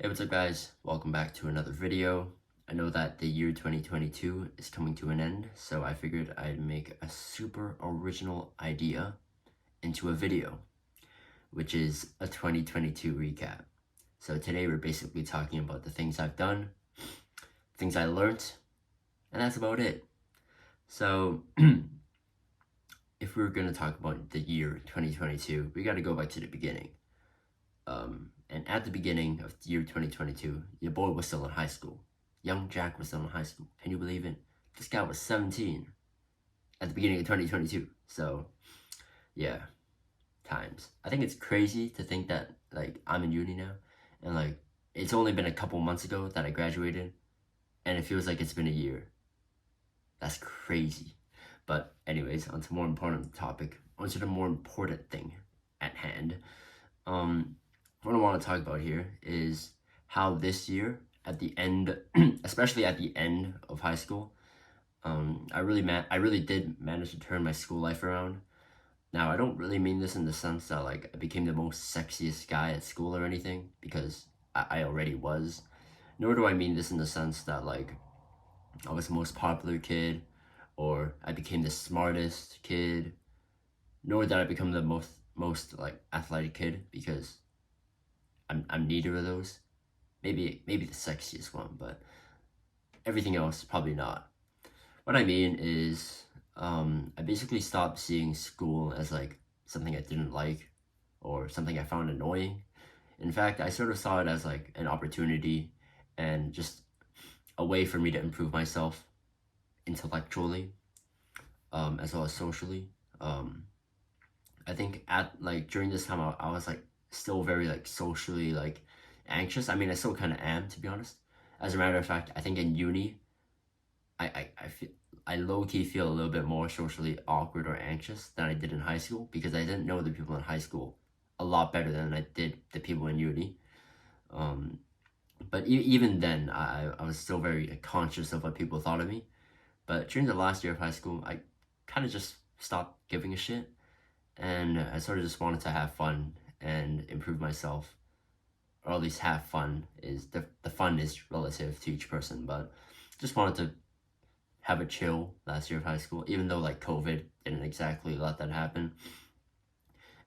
Hey, what's up guys? Welcome back to another video. I know that the year 2022 is coming to an end, so I figured I'd make a super original idea into a video, which is a 2022 recap. So today we're basically talking about the things I've done, things I learned, and that's about it. So if we were going to talk about the year 2022, we got to go back to the beginning. And at the beginning of the year 2022, your boy was still in high school. Young Jack was still in high school. Can you believe it? This guy was 17 at the beginning of 2022. So, yeah, times. I think it's crazy to think that, I'm in uni now, and, it's only been a couple months ago that I graduated, and it feels like it's been a year. That's crazy. But anyways, on to more important topic, onto the more important thing at hand. What I want to talk about here is how this year, at the end, especially at the end of high school, I really did manage to turn my school life around. Now, I don't really mean this in the sense that I became the most sexiest guy at school or anything, because I already was. Nor do I mean this in the sense that I was the most popular kid, or I became the smartest kid. Nor did I become the most athletic kid, because I'm neither of those. Maybe the sexiest one, but everything else probably not. What I mean is, I basically stopped seeing school as something I didn't like or something I found annoying. In fact, I sort of saw it as an opportunity and just a way for me to improve myself intellectually, as well as socially. I think at during this time I was still very socially anxious. I mean, I still kind of am, to be honest. As a matter of fact, I think in uni, I low-key feel a little bit more socially awkward or anxious than I did in high school, because I didn't know the people in high school a lot better than I did the people in uni. But even then, I was still very conscious of what people thought of me. But during the last year of high school, I kind of just stopped giving a shit, and I sort of just wanted to have fun and improve myself, or at least have fun. Is the fun is relative to each person, but just wanted to have a chill last year of high school, even though COVID didn't exactly let that happen.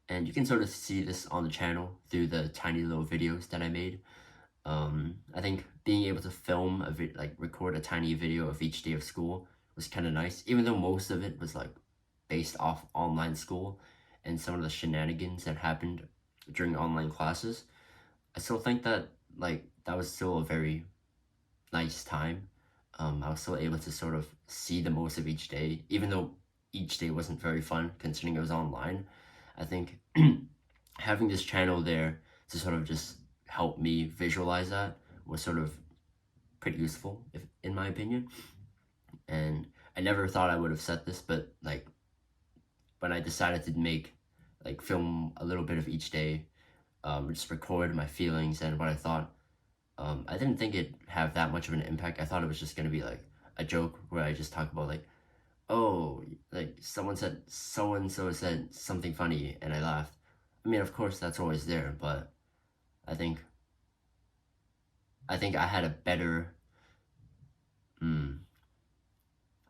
And you can sort of see this on the channel through the tiny little videos that I made. I think being able to film record a tiny video of each day of school was kind of nice, even though most of it was based off online school and some of the shenanigans that happened during online classes. I still think that that was still a very nice time. I was still able to sort of see the most of each day, even though each day wasn't very fun considering it was online. I think having this channel there to sort of just help me visualize that was sort of pretty useful, if in my opinion. And I never thought I would have said this, but when I decided to make film a little bit of each day, just record my feelings and what I thought, I didn't think it'd have that much of an impact. I thought it was just gonna be a joke where I just talk about oh, someone said so and so said something funny and I laughed. I mean, of course that's always there, but I think I had a better.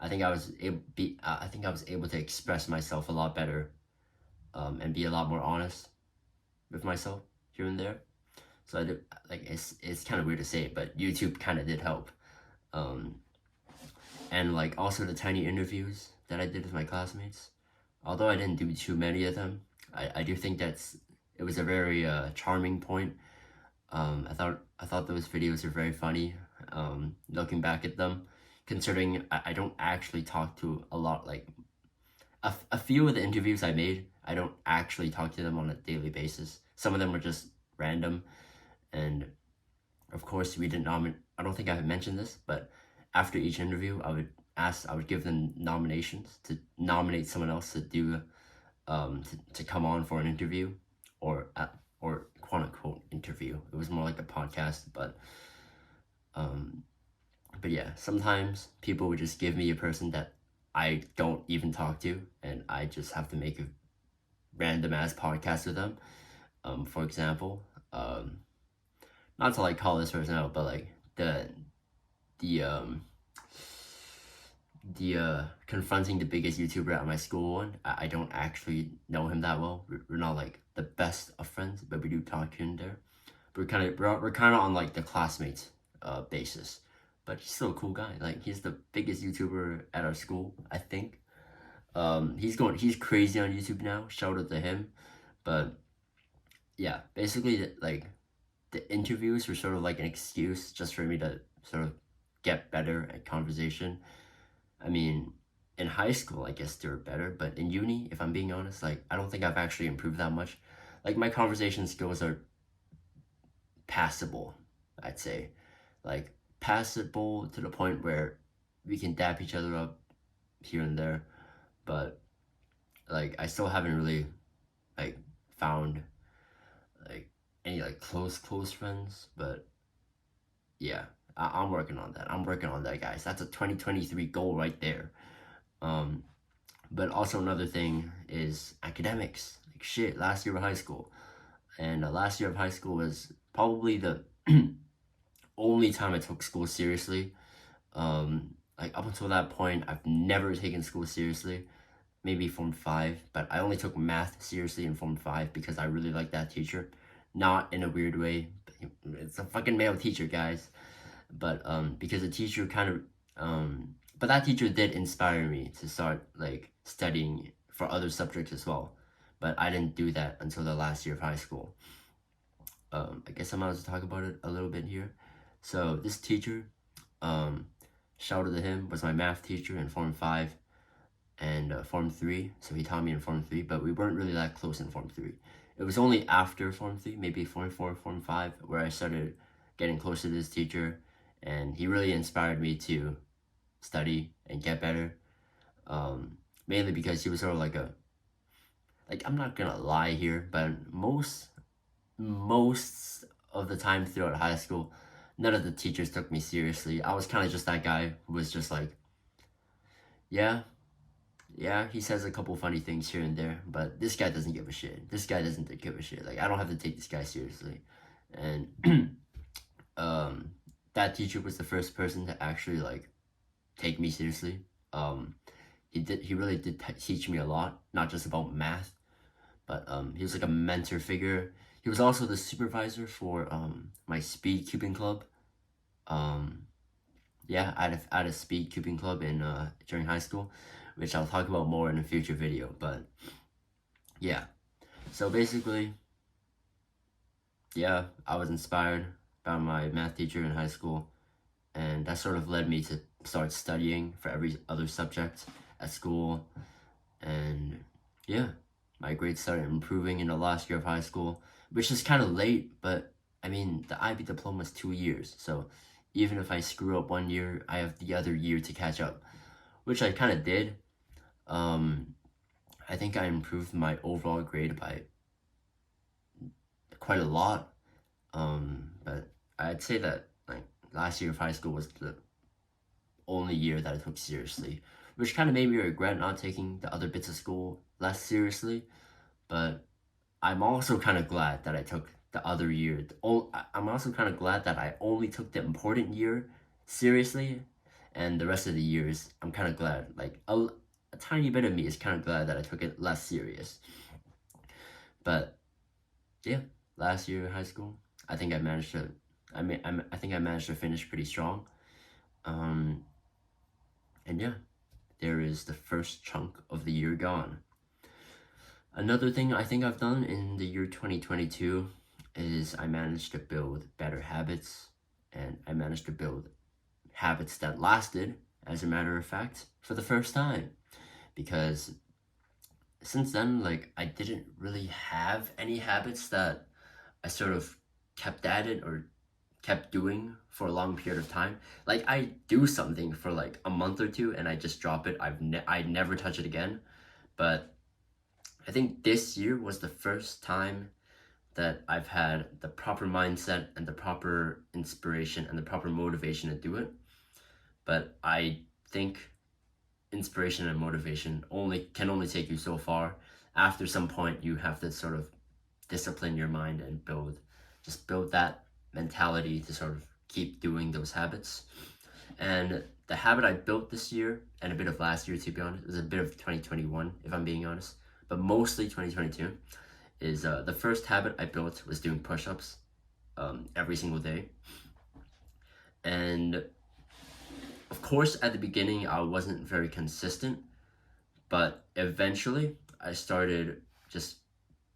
I think I was able to express myself a lot better, and be a lot more honest with myself here and there. So I did, it's kind of weird to say it, but YouTube kind of did help. And also the tiny interviews that I did with my classmates. Although I didn't do too many of them, I do think it was a very charming point. I thought those videos were very funny. Looking back at them, considering I don't actually talk to a lot, a few of the interviews I made, I don't actually talk to them on a daily basis. Some of them were just random, and of course we didn't nominate. I don't think I mentioned this, but after each interview, I would give them nominations to nominate someone else to do, to come on for an interview, or quote unquote interview. It was more like a podcast, but yeah, sometimes people would just give me a person that I don't even talk to, and I just have to make a random ass podcast with them. For example, not to like call this person out, but like the confronting the biggest YouTuber at my school one. I don't actually know him that well. We're not like the best of friends, but we do talk here and there. We're kind of on like the classmates basis. But he's still a cool guy. Like he's the biggest YouTuber at our school, I think. He's crazy on YouTube now. Shout out to him. But yeah, basically like the interviews were sort of like an excuse just for me to sort of get better at conversation. I mean, in high school, I guess they were better, but in uni, if I'm being honest, like I don't think I've actually improved that much. Like my conversation skills are passable, I'd say. Like passable to the point where we can dap each other up here and there, but like I still haven't really like found like any like close friends. But yeah, I'm working on that. I'm working on that, guys. That's a 2023 goal right there. um but also another thing is academics. Like shit, last year of high school, and last year of high school was probably the only time I took school seriously. Like up until that point, I've never taken school seriously. Maybe Form 5, but I only took math seriously in Form 5 because I really liked that teacher. Not in a weird way. It's a fucking male teacher, guys. But because the teacher kind of but that teacher did inspire me to start like studying for other subjects as well. But I didn't do that until the last year of high school. I guess I'm about to talk about it a little bit here. So this teacher, shout out to him, was my math teacher in Form 5 and Form 3. So he taught me in Form 3, but we weren't really that close in Form 3. It was only after Form 3, maybe Form 4, Form 5, where I started getting closer to this teacher, and he really inspired me to study and get better. Mainly because he was sort of like I'm not gonna lie here, but most of the time throughout high school, none of the teachers took me seriously. I was kind of just that guy who was just like, yeah, he says a couple funny things here and there, but this guy doesn't give a shit. This guy doesn't give a shit. Like I don't have to take this guy seriously. And that teacher was the first person to actually like take me seriously. He really did teach me a lot, not just about math, but he was like a mentor figure. He was also the supervisor for my speed cubing club. Yeah, I had a speed cubing club in during high school, which I'll talk about more in a future video. But yeah, so basically, yeah, I was inspired by my math teacher in high school, and that sort of led me to start studying for every other subject at school. And yeah, my grades started improving in the last year of high school, which is kind of late, but I mean, the IB diploma is 2 years, so even if I screw up 1 year, I have the other year to catch up, which I kind of did. I think I improved my overall grade by quite a lot. But I'd say that like last year of high school was the only year that I took seriously, which kind of made me regret not taking the other bits of school less seriously. But I'm also kind of glad that I took the other year. I'm also kind of glad that I only took the important year seriously, and the rest of the years, I'm kind of glad. Like a tiny bit of me is kind of glad that I took it less serious. But yeah, last year in high school, I think I managed to. I think I managed to finish pretty strong. And yeah, there is the first chunk of the year gone. Another thing I think I've done in the year 2022 is I managed to build better habits, and I managed to build habits that lasted, as a matter of fact, for the first time. Because since then, like, I didn't really have any habits that I sort of kept at it or kept doing for a long period of time. Like, I do something for like a month or two and I just drop it. I never touch it again. But I think this year was the first time that I've had the proper mindset and the proper inspiration and the proper motivation to do it. But I think inspiration and motivation can only take you so far. After some point, you have to sort of discipline your mind and build that mentality to sort of keep doing those habits. And the habit I built this year, and a bit of last year to be honest, it was a bit of 2021 if I'm being honest, but mostly 2022, is the first habit I built was doing push-ups every single day. And of course, at the beginning, I wasn't very consistent, but eventually I started just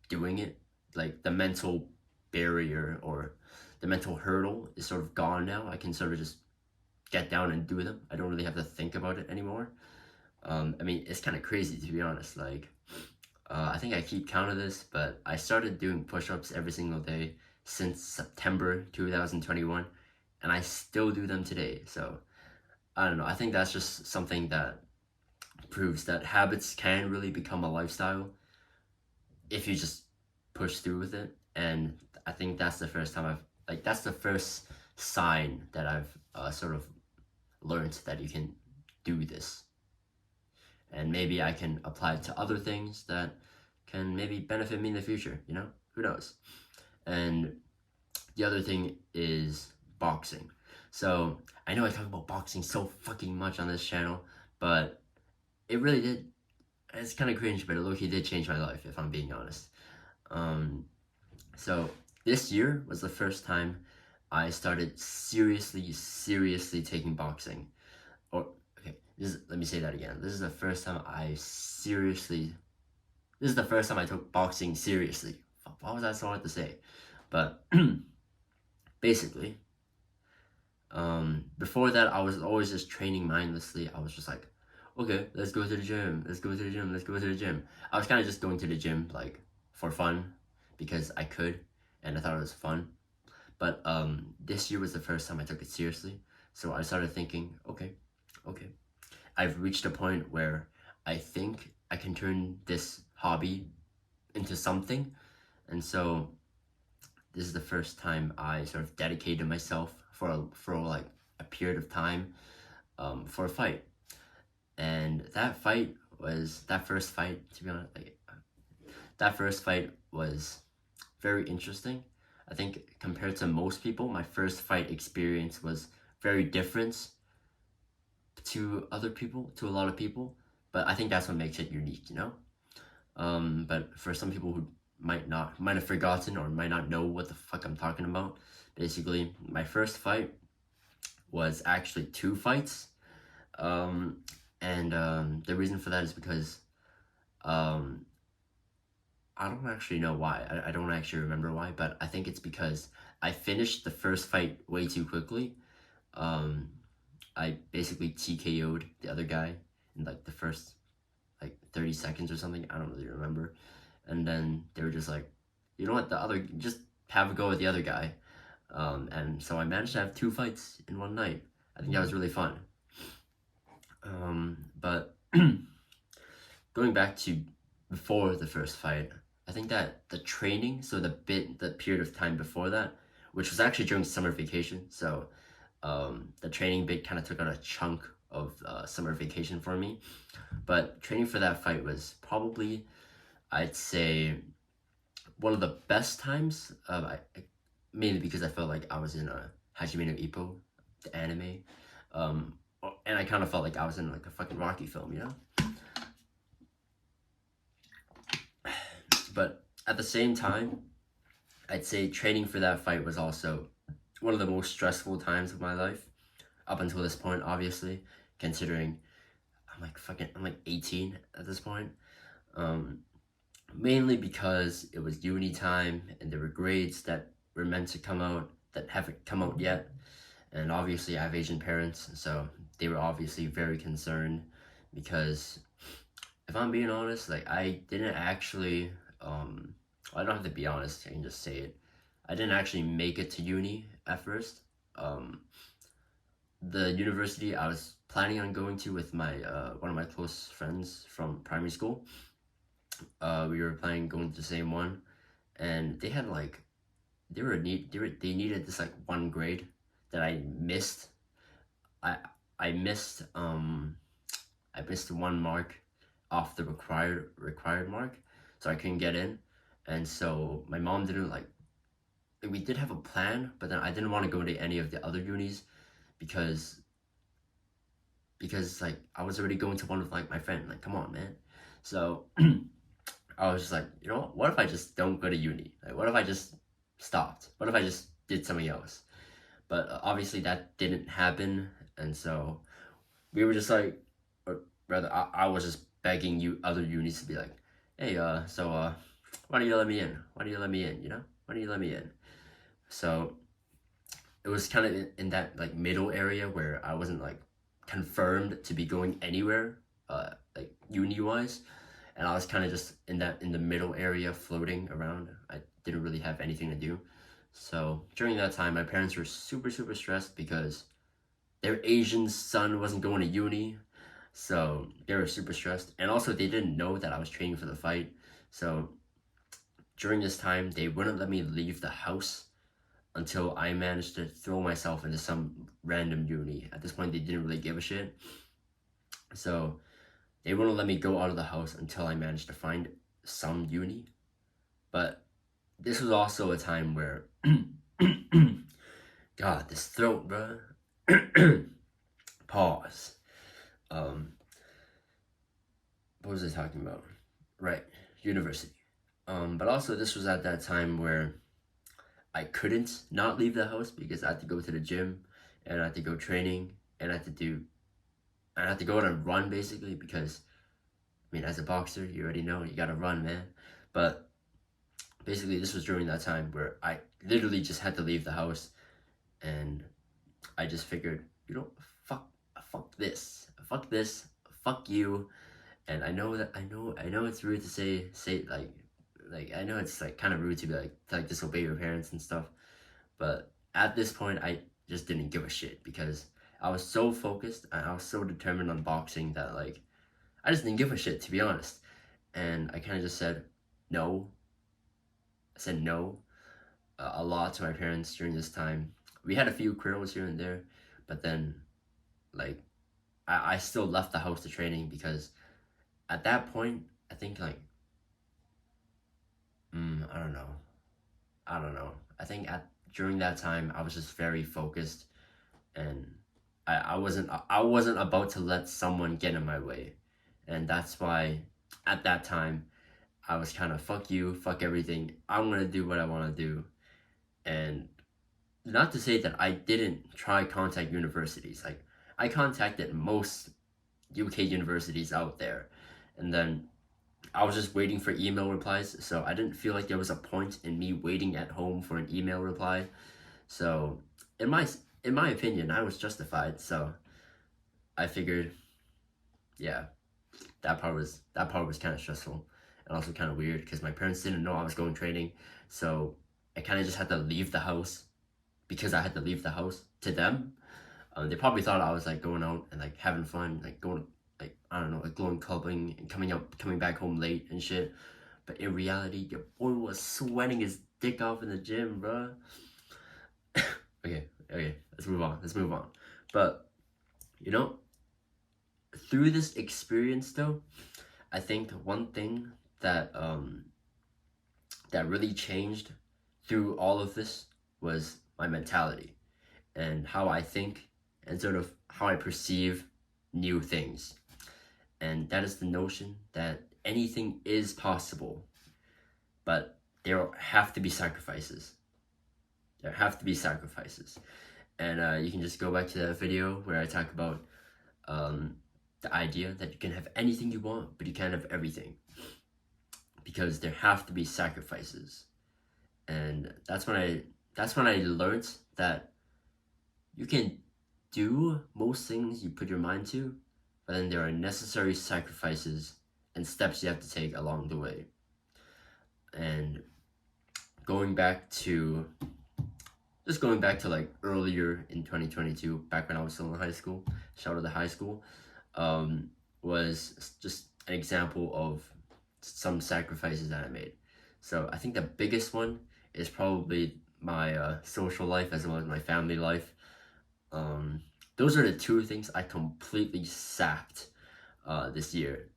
doing it. Like the mental barrier or the mental hurdle is sort of gone now. I can sort of just get down and do them. I don't really have to think about it anymore. I mean, it's kind of crazy to be honest. Like, I think I keep count of this, but I started doing push-ups every single day since September 2021, and I still do them today. So I don't know. I think that's just something that proves that habits can really become a lifestyle if you just push through with it. And I think that's the first time that's the first sign that I've sort of learned that you can do this. And maybe I can apply it to other things that can maybe benefit me in the future, you know? Who knows? And the other thing is boxing. So I know I talk about boxing so fucking much on this channel, but it really did. It's kind of cringe, but it low-key did change my life, if I'm being honest. So this year was the first time I started seriously taking boxing. Or, okay, let me say that again. This is the first time I took boxing seriously. Why was that so hard to say? But basically, before that, I was always just training mindlessly. I was just like, okay, let's go to the gym. Let's go to the gym. Let's go to the gym. I was kind of just going to the gym like for fun because I could and I thought it was fun. But this year was the first time I took it seriously. So I started thinking, okay, I've reached a point where I think I can turn this hobby into something. And so this is the first time I sort of dedicated myself for like a period of time for a fight. And that first fight, to be honest, like that first fight was very interesting. I think compared to most people, my first fight experience was very different to a lot of people, but I think that's what makes it unique, you know? But for some people who might have forgotten or might not know what the fuck I'm talking about, basically, my first fight was actually 2 fights. The reason for that is because I don't actually know why. I don't actually remember why, but I think it's because I finished the first fight way too quickly. I basically TKO'd the other guy in like the first like 30 seconds or something. I don't really remember. And then they were just like, you know what, just have a go at the other guy. And so I managed to have 2 fights in one night. I think that was really fun. But going back to before the first fight, I think that the training, so the period of time before that, which was actually during summer vacation, so the training bit kind of took out a chunk of summer vacation for me. But training for that fight was probably, I'd say, one of the best times, mainly because I felt like I was in a Hajime no Ippo, the anime, and I kind of felt like I was in like a fucking Rocky film, you know? But at the same time, I'd say training for that fight was also one of the most stressful times of my life, up until this point, obviously, considering I'm like 18 at this point. Mainly because it was uni time and there were grades that were meant to come out that haven't come out yet. And obviously I have Asian parents, so they were obviously very concerned because if I'm being honest, like I didn't actually, I don't have to be honest, I can just say it. I didn't actually make it to uni at first. The university I was planning on going to with my one of my close friends from primary school, we were planning on going to the same one, and they had like they needed this like 1 grade that I missed. I missed 1 mark off the required mark, so I couldn't get in. And so my mom didn't like, we did have a plan, but then I didn't want to go to any of the other unis because like I was already going to one with like my friend. Like, come on, man. So I was just like, you know what if I just don't go to uni? Like, what if I just stopped? What if I just did something else? But obviously that didn't happen, and so we were just like, or rather, I was just begging you other unis to be like, hey, why do you let me in? Why do you let me in? You know, why do you let me in? So it was kind of in that like middle area where I wasn't like confirmed to be going anywhere, like uni wise, and I was kind of just in the middle area floating around. I didn't really have anything to do. So during that time, my parents were super stressed because their Asian son wasn't going to uni, so they were super stressed. And also, they didn't know that I was training for the fight. So during this time, they wouldn't let me leave the house until I managed to throw myself into some random uni. At this point, they didn't really give a shit. So they wouldn't let me go out of the house until I managed to find some uni. But this was also a time where, God, this throat, bro. Pause. What was I talking about? Right, university. But also this was at that time where I couldn't not leave the house because I had to go to the gym and I had to go training and I had to go on a run basically because I mean as a boxer you already know you gotta run, man. But basically this was during that time where I literally just had to leave the house and I just figured, you know, fuck this, fuck you. And I know it's rude to say like I know it's like kind of rude to be like to like disobey your parents and stuff, but at this point I just didn't give a shit because I was so focused and I was so determined on boxing that like I just didn't give a shit, to be honest. And I kind of just said no. I said no a lot to my parents during this time. We had a few quarrels here and there, but then like I still left the house to training because at that point I think like I don't know. I think at during that time I was just very focused and I wasn't about to let someone get in my way. And that's why at that time I was kind of fuck you, fuck everything. I'm gonna do what I wanna do. And not to say that I didn't try contact universities. Like I contacted most UK universities out there. And then I was just waiting for email replies, so I didn't feel like there was a point in me waiting at home for an email reply. So, in my opinion, I was justified. So, I figured, yeah, that part was kind of stressful and also kind of weird because my parents didn't know I was going training. So, I kind of just had to leave the house because I had to leave the house to them. They probably thought I was like going out and like having fun, like going like I don't know, like going clubbing and coming back home late and shit. But in reality, your boy was sweating his dick off in the gym, bro. Okay, let's move on. But you know, through this experience though, I think one thing that that really changed through all of this was my mentality and how I think and sort of how I perceive new things. And that is the notion that anything is possible, but there have to be sacrifices. There have to be sacrifices. And you can just go back to that video where I talk about the idea that you can have anything you want, but you can't have everything. Because there have to be sacrifices. And that's when I learned that you can do most things you put your mind to, but then there are necessary sacrifices and steps you have to take along the way. And going back to like earlier in 2022, back when I was still in high school, shout out to high school, was just an example of some sacrifices that I made. So I think the biggest one is probably my social life as well as my family life. Those are the two things I completely sacked this year.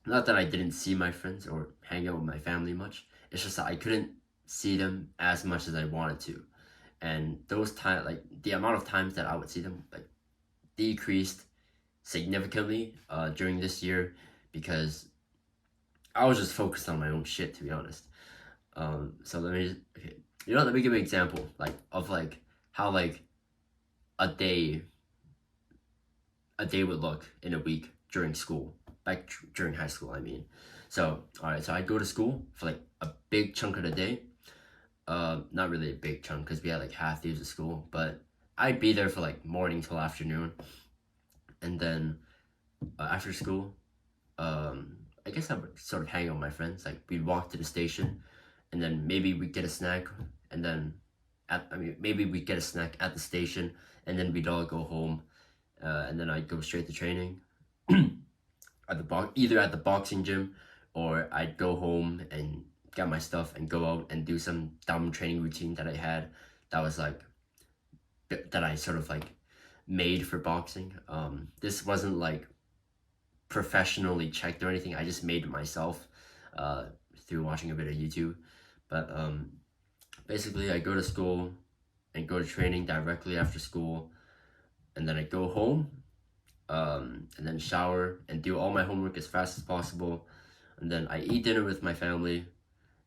Not that I didn't see my friends or hang out with my family much. It's just that I couldn't see them as much as I wanted to. And those time, like the amount of times that I would see them, like decreased significantly during this year, because I was just focused on my own shit, to be honest. So okay, let me give an example, like of like how like a day would look in a week during school, like during high school, I mean. So all right, so I'd go to school for like a big chunk of the day. Not really a big chunk because we had like half days of school, but I'd be there for like morning till afternoon, and then after school, I guess I would sort of hang out with my friends. Like we'd walk to the station, and then maybe we'd get a snack, and then maybe we'd get a snack at the station, and then we'd all go home, and then I'd go straight to training at either at the boxing gym, or I'd go home and get my stuff and go out and do some dumb training routine that I had that was like that I sort of like made for boxing. This wasn't like professionally checked or anything. I just made it myself through watching a bit of YouTube. But basically, I go to school and go to training directly after school, and then I go home, and then shower and do all my homework as fast as possible, and then I eat dinner with my family,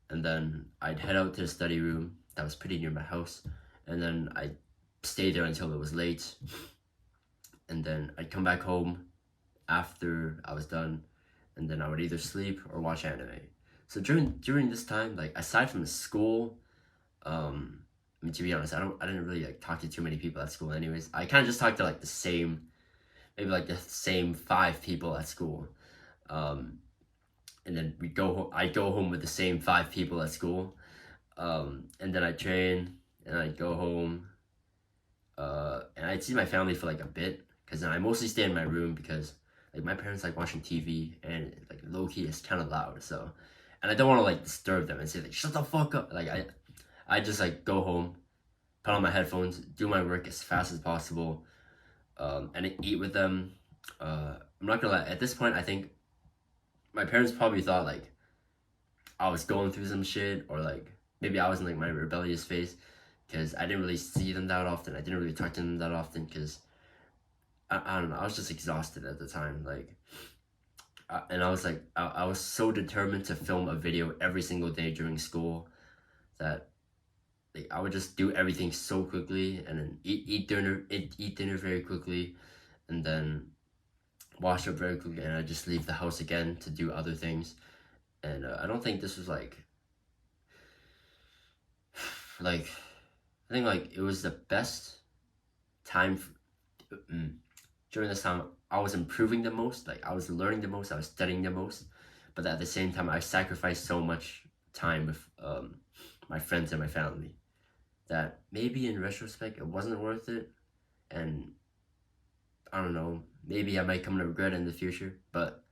and then I'd head out to the study room that was pretty near my house, and then I'd stay there until it was late, and then I'd come back home after I was done, and then I would either sleep or watch anime. So during this time, like aside from school, I mean, to be honest, I didn't really like talk to too many people at school anyways. I kind of just talked to like maybe like the same 5 people at school. And then I'd go home with the same 5 people at school. And then I'd train and I'd go home. And I'd see my family for like a bit, because then I mostly stay in my room because like my parents like watching TV, and like low key it's kind of loud. So, and I don't want to like disturb them and say like shut the fuck up. Like I just like go home, put on my headphones, do my work as fast as possible, and I eat with them. I'm not gonna lie. At this point, I think my parents probably thought like I was going through some shit, or like maybe I was in like my rebellious phase, because I didn't really see them that often. I didn't really talk to them that often because I don't know. I was just exhausted at the time. Like, and I was like, I was so determined to film a video every single day during school that like, I would just do everything so quickly, and then eat dinner very quickly, and then wash up very quickly, and I just leave the house again to do other things. And I don't think this was like I think like it was the best time during this time. I was improving the most, like I was learning the most, I was studying the most, but at the same time I sacrificed so much time with my friends and my family that maybe in retrospect it wasn't worth it, and I don't know, maybe I might come to regret it in the future, but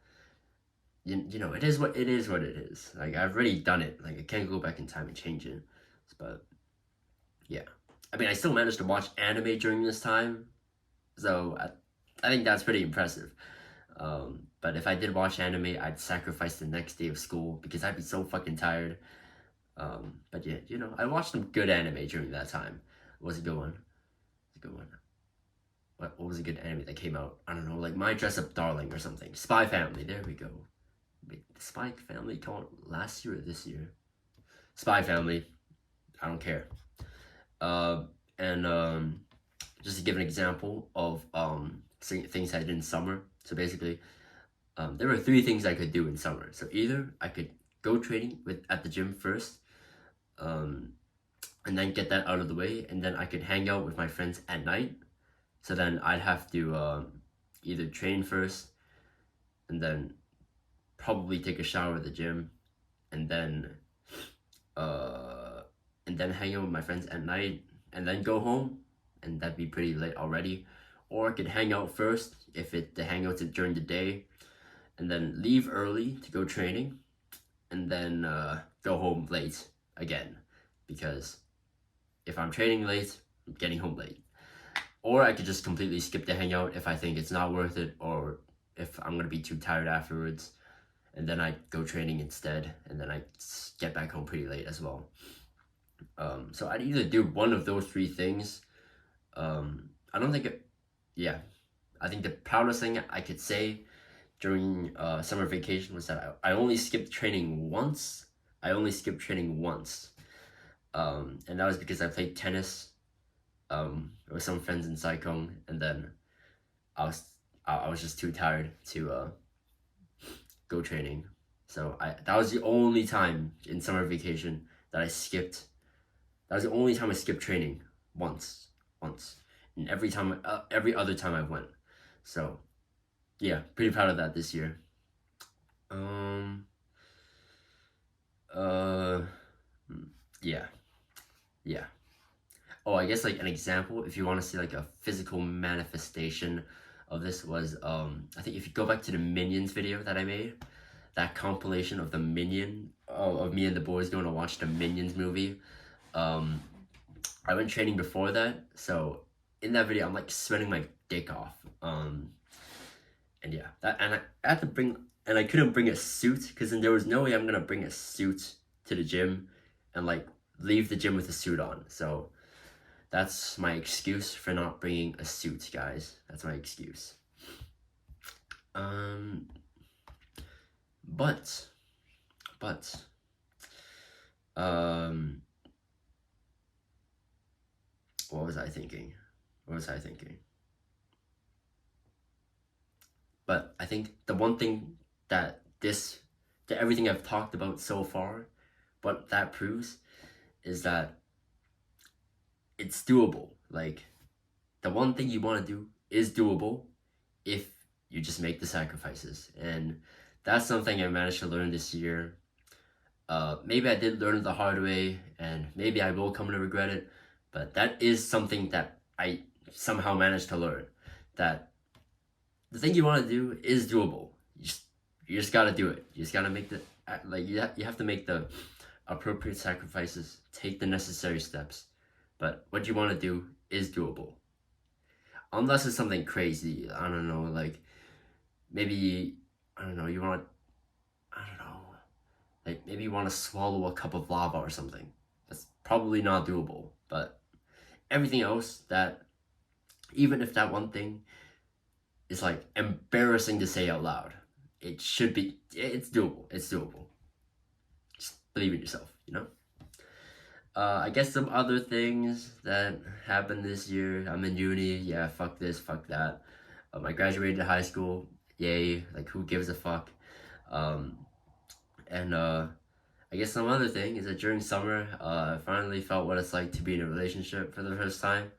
you know, it is what it is. Like I've already done it, like I can't go back in time and change it. But yeah, I mean I still managed to watch anime during this time, so I think that's pretty impressive. But if I did watch anime, I'd sacrifice the next day of school because I'd be so fucking tired. But yeah, you know, I watched some good anime during that time. What was a good one? It's a good one. What was a good anime that came out? I don't know, like My Dress Up Darling or something. Spy Family, there we go. Wait, Spy Family come out last year or this year? Spy Family, I don't care. And just to give an example of things I did in summer. So basically, there were 3 things I could do in summer. So either I could go training at the gym first, and then get that out of the way, and then I could hang out with my friends at night. So then I'd have to either train first, and then probably take a shower at the gym, and then hang out with my friends at night, and then go home, and that'd be pretty late already. Or I could hang out first if the hangouts are during the day, and then leave early to go training, and then go home late again, because if I'm training late, I'm getting home late. Or I could just completely skip the hangout if I think it's not worth it, or if I'm gonna be too tired afterwards, and then I go training instead, and then I get back home pretty late as well. So I'd either do one of those three things. I don't think yeah, I think the proudest thing I could say during summer vacation was that I only skipped training once. I only skipped training once. And that was because I played tennis with some friends in Saikong, and then I was I was just too tired to go training. So that was the only time in summer vacation that I skipped. That was the only time I skipped training once, and every other time I went. So yeah, pretty proud of that this year. Um. Uh. Yeah. Yeah. Oh, I guess like an example, if you want to see like a physical manifestation of this was I think if you go back to the Minions video that I made, that compilation of the Minion of me and the boys going to watch the Minions movie. I went training before that, so in that video I'm like sweating my dick off. And yeah, I had to bring, and I couldn't bring a suit because then there was no way I'm gonna bring a suit to the gym and like leave the gym with a suit on. So that's my excuse for not bringing a suit, guys. That's my excuse. But what was I thinking? But I think the one thing that everything I've talked about so far, what that proves is that it's doable. Like, the one thing you want to do is doable if you just make the sacrifices. And that's something I managed to learn this year. Maybe I did learn it the hard way, and maybe I will come to regret it, but that is something that I somehow managed to learn. That the thing you want to do is doable. You just gotta do it. You just gotta make you have to make the appropriate sacrifices, take the necessary steps. But what you want to do is doable. Unless it's something crazy, I don't know, like maybe I don't know, you want I don't know, like maybe you want to swallow a cup of lava or something. That's probably not doable. But everything else, that even if that one thing is like embarrassing to say out loud, it's doable. It's doable. Just believe in yourself, you know? I guess some other things that happened this year. I'm in uni. Yeah, fuck this, fuck that. I graduated high school. Yay. Like, who gives a fuck? And I guess some other thing is that during summer, I finally felt what it's like to be in a relationship for the first time.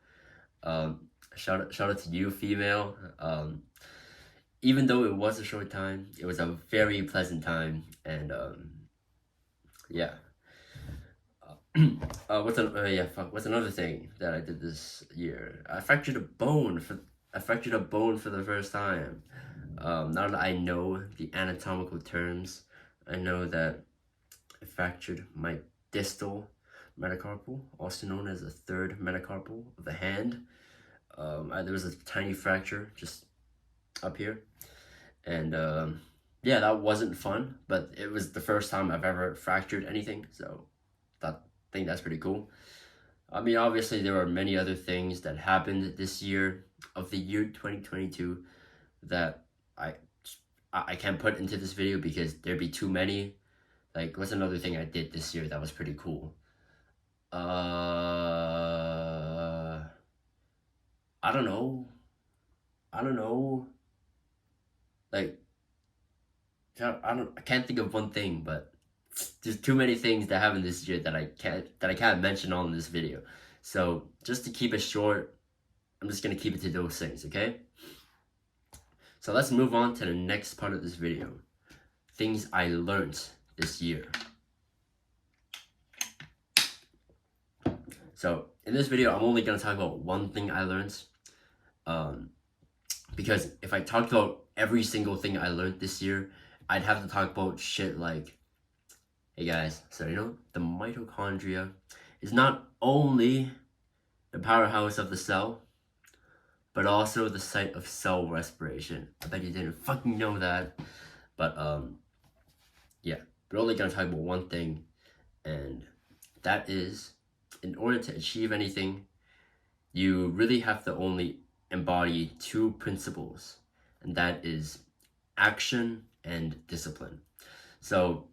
Shout out to you, female. Even though it was a short time, it was a very pleasant time, and yeah. What's another thing that I did this year? I fractured a bone for the first time. Now that I know the anatomical terms, I know that I fractured my distal metacarpal, also known as the third metacarpal of the hand. There was a tiny fracture just up here, and yeah, that wasn't fun, but it was the first time I've ever fractured anything, so I think that's pretty cool. I mean, obviously there were many other things that happened this year of the year 2022 that I can't put into this video because there'd be too many. Like, what's another thing I did this year that was pretty cool? I don't know. Like, I can't think of one thing, but there's too many things that happened this year that I can't mention on this video. So just to keep it short, I'm just gonna keep it to those things, okay? So let's move on to the next part of this video. Things I learned this year. So in this video, I'm only gonna talk about one thing I learned. Because if I talked about every single thing I learned this year, I'd have to talk about shit like, hey guys, so you know, the mitochondria is not only the powerhouse of the cell, but also the site of cell respiration. I bet you didn't fucking know that. But yeah, we're only gonna talk about one thing, and that is in order to achieve anything, you really have to only embody two principles, and that is action and discipline. So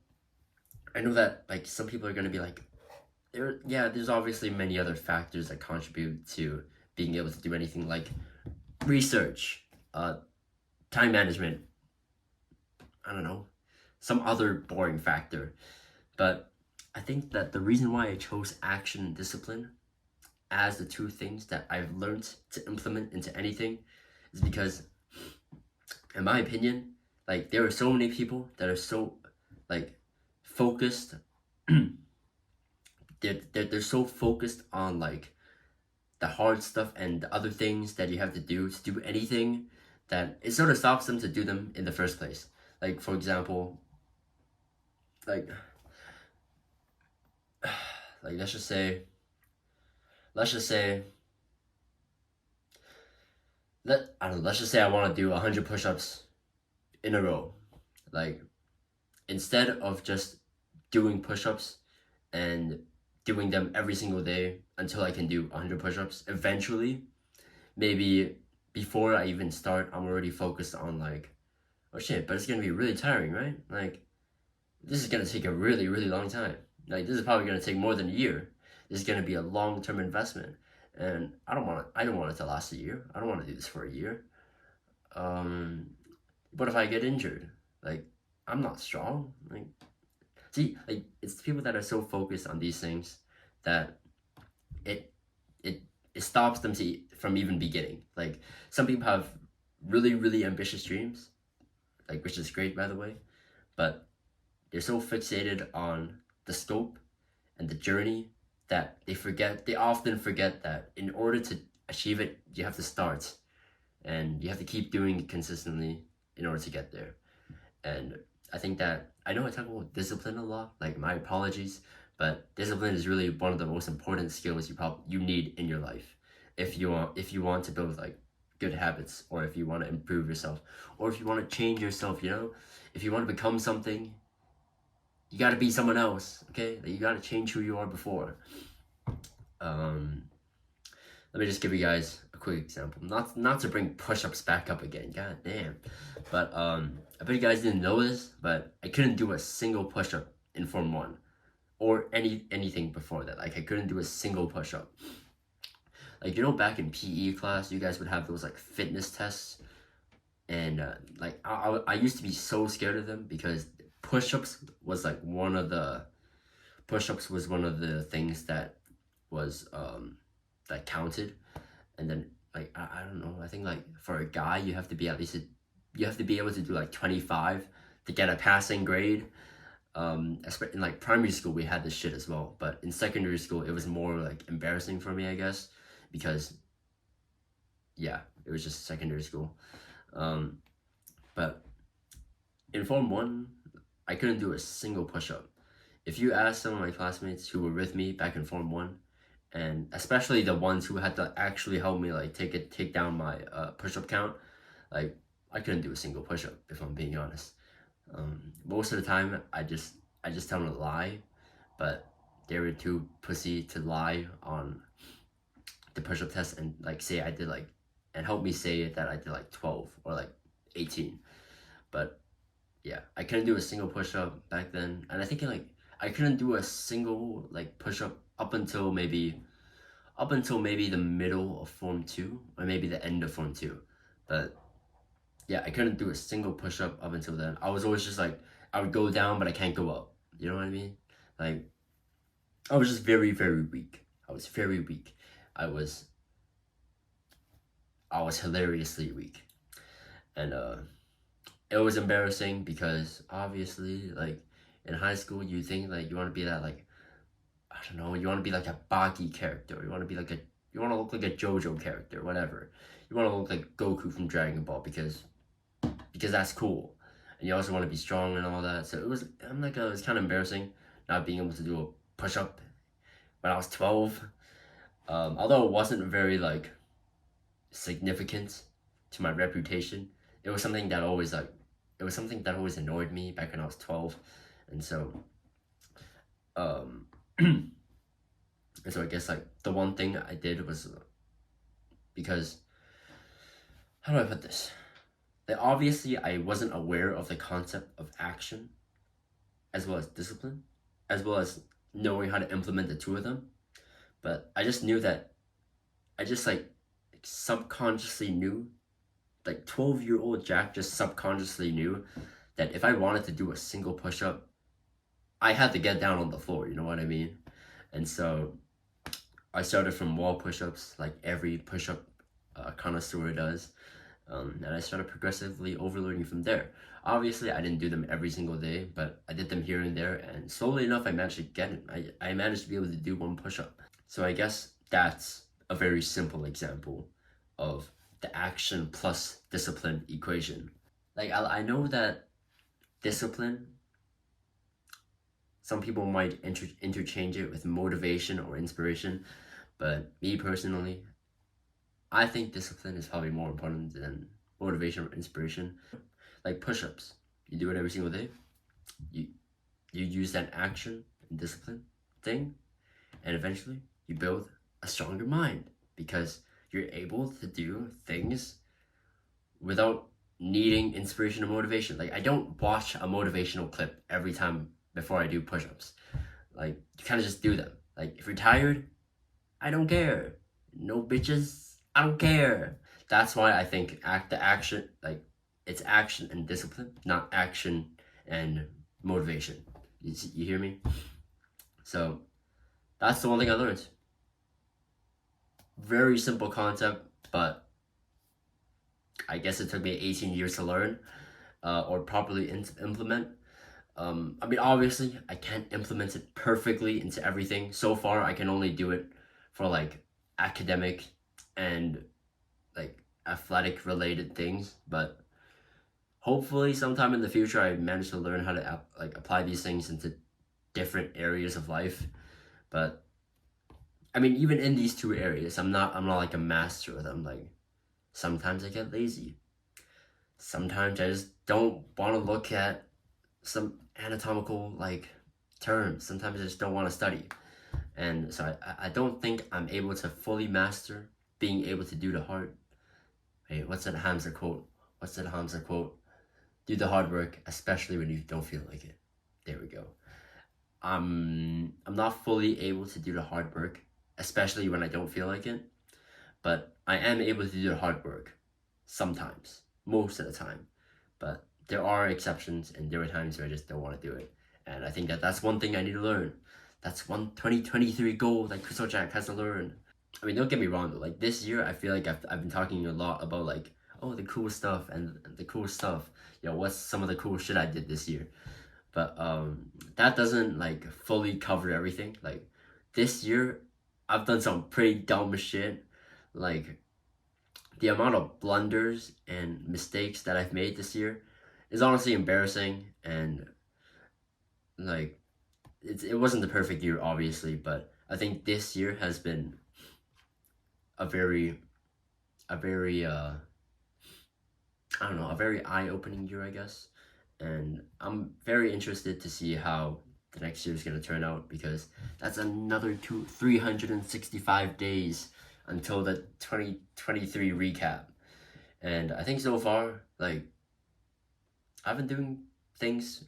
I know that like some people are gonna be like, there's obviously many other factors that contribute to being able to do anything like research, time management, I don't know, some other boring factor. But I think that the reason why I chose action and discipline as the two things that I've learned to implement into anything is because, in my opinion, like there are so many people that are so like focused. They're so focused on like the hard stuff and the other things that you have to do anything, that it sort of stops them to do them in the first place. Like for example, like like let's just say let's just say I want to do 100 push-ups in a row. Like instead of just doing push-ups and doing them every single day until I can do 100 push-ups, eventually, maybe before I even start, I'm already focused on like, oh shit, but it's gonna be really tiring, right? Like this is gonna take a really, really long time. Like this is probably gonna take more than a year. This is gonna be a long-term investment. And I don't want it to last a year. I don't want to do this for a year. What if I get injured? Like I'm not strong. Like see, like it's people that are so focused on these things that it it it stops them from even beginning. Like some people have really, really ambitious dreams, like which is great by the way, but they're so fixated on the scope and the journey that they often forget that in order to achieve it, you have to start and you have to keep doing it consistently in order to get there. And I think that I know I talk about discipline a lot, like my apologies, but discipline is really one of the most important skills you need in your life if you want to build like good habits, or if you want to improve yourself, or if you want to change yourself, if you want to become something, you got to be someone else, okay? Like, you got to change who you are before. Let me just give you guys a quick example. Not to bring push-ups back up again. God damn. But I bet you guys didn't know this, but I couldn't do a single push-up in Form 1 or anything before that. Like I couldn't do a single push-up. Like back in PE class, you guys would have those like fitness tests, and like I used to be so scared of them because push-ups was one of the things that was that counted. And then like I don't know, I think like for a guy you have to be you have to be able to do like 25 to get a passing grade. In like primary school we had this shit as well, but in secondary school it was more like embarrassing for me, I guess, because yeah, it was just secondary school. But in Form 1 I couldn't do a single push-up. If you ask some of my classmates who were with me back in Form 1, and especially the ones who had to actually help me like take down my push-up count, like I couldn't do a single push-up, if I'm being honest. Most of the time I just tell them to lie, but they were too pussy to lie on the push-up test and like say I did like, and help me say that I did like 12 or like 18. But yeah, I couldn't do a single push-up back then, and I think like I couldn't do a single like push-up up until maybe the middle of Form 2 or maybe the end of Form 2. But yeah, I couldn't do a single push-up up until then. I was always just like, I would go down but I can't go up. You know what I mean? Like I was just very, very weak. I was very weak. I was hilariously weak. And it was embarrassing because obviously like in high school you think like you want to be that like, I don't know, you want to be like a Baki character, you want to look like a JoJo character, whatever. You want to look like Goku from Dragon Ball because that's cool. And you also want to be strong and all that. So it was kind of embarrassing not being able to do a push-up when I was 12. Although it wasn't very like significant to my reputation, it was something that always annoyed me back when I was 12. And so And so I guess like the one thing I did was because, how do I put this? Like, obviously I wasn't aware of the concept of action as well as discipline, as well as knowing how to implement the two of them. But I just knew that I just like subconsciously knew, like 12-year-old Jack just subconsciously knew that if I wanted to do a single push-up, I had to get down on the floor, you know what I mean? And so I started from wall push-ups, like every push-up connoisseur does. And I started progressively overlearning from there. Obviously, I didn't do them every single day, but I did them here and there, and slowly enough, I managed to get it. I managed to be able to do one push-up. So I guess that's a very simple example of the action plus discipline equation. Like, I know that discipline, some people might interchange it with motivation or inspiration, but me personally, I think discipline is probably more important than motivation or inspiration. Like push-ups, you do it every single day. You use that action and discipline thing, and eventually you build a stronger mind because you're able to do things without needing inspiration or motivation. Like, I don't watch a motivational clip every time before I do push-ups. Like, you kind of just do them. Like, if you're tired, I don't care. No bitches, I don't care. That's why I think the action, like, it's action and discipline, not action and motivation. You hear me? So that's the one thing I learned. Very simple concept, but I guess it took me 18 years to learn or properly implement. I mean, obviously, I can't implement it perfectly into everything. So far, I can only do it for like academic and like athletic related things, but hopefully sometime in the future I manage to learn how to apply these things into different areas of life. But I mean, even in these two areas, I'm not like a master of them. Like, sometimes I get lazy. Sometimes I just don't want to look at some anatomical like terms. Sometimes I just don't want to study. And so I don't think I'm able to fully master being able to do the hard. Wait, what's that Hamza quote? Do the hard work, especially when you don't feel like it. There we go. I'm not fully able to do the hard work, especially when I don't feel like it. But I am able to do the hard work sometimes, most of the time. But there are exceptions, and there are times where I just don't want to do it. And I think that's one thing I need to learn. That's one 2023 goal that Crystal Jack has to learn. I mean, don't get me wrong though. Like, this year, I feel like I've been talking a lot about like, oh, the cool stuff and the cool stuff. You know, what's some of the cool shit I did this year? But that doesn't like fully cover everything. Like, this year, I've done some pretty dumb shit. Like, the amount of blunders and mistakes that I've made this year is honestly embarrassing, and like it wasn't the perfect year, obviously, but I think this year has been a very I don't know, a very eye-opening year, I guess. And I'm very interested to see how the next year is going to turn out, because that's another 365 days until the 2023 recap. And I think so far, like, I've been doing things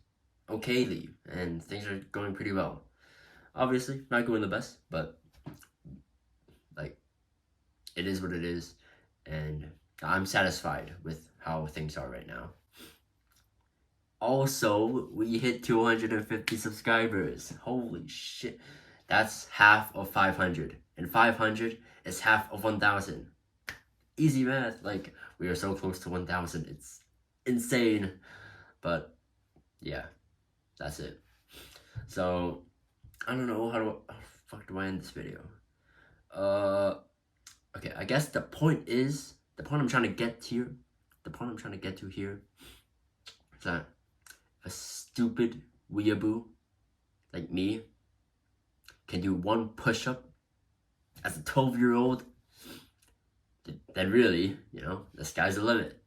okayly, and things are going pretty well. Obviously, not going the best, but like, it is what it is, and I'm satisfied with how things are right now. Also, we hit 250 subscribers. Holy shit. That's half of 500. And 500 is half of 1,000. Easy math. Like, we are so close to 1,000. It's insane. But, yeah. That's it. So, I don't know how the fuck do I end this video? Okay, I guess the point I'm trying to get here, is that a stupid weeaboo like me can do one push-up as a 12-year-old, then really, you know, the sky's the limit.